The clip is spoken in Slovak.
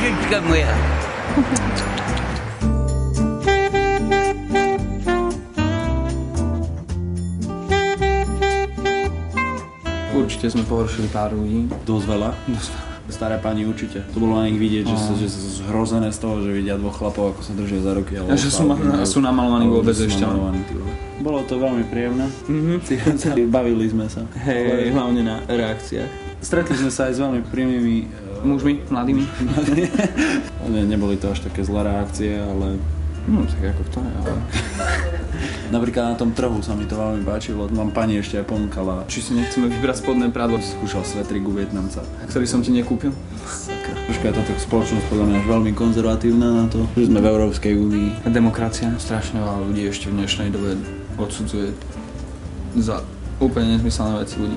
dušička moja. Určite sme pohoršili pár ľudí. Dosť veľa. Staré pani určite. To bolo na nich vidieť, že sú zhrozené z toho, že vidia dvoch chlapov, ako sa držia za ruky. A že sú namalovaní vôbec ešte. Bolo to veľmi príjemné. Bavili sme sa. Hej, hlavne na reakciách. Stretli sme sa aj s veľmi príjemnými mužmi, mladými. Neboli to až také zlé reakcie, ale tak ako to je, ale... Napríklad na tom trhu sa mi to veľmi páčilo, mám pani ešte aj ponúkala. Či si nechceme vybrať spodné prádlo? Skúšal svetrik u Vietnamca. Ktorý som ti nekúpil? Sakra. Troška je táto spoločnosť podľa mňa až veľmi konzervatívna na to, že sme v Európskej únii. Demokracia, strašne veľa ľudí ešte v dnešnej dobe odsudzuje za úplne nezmyselné veci ľudí.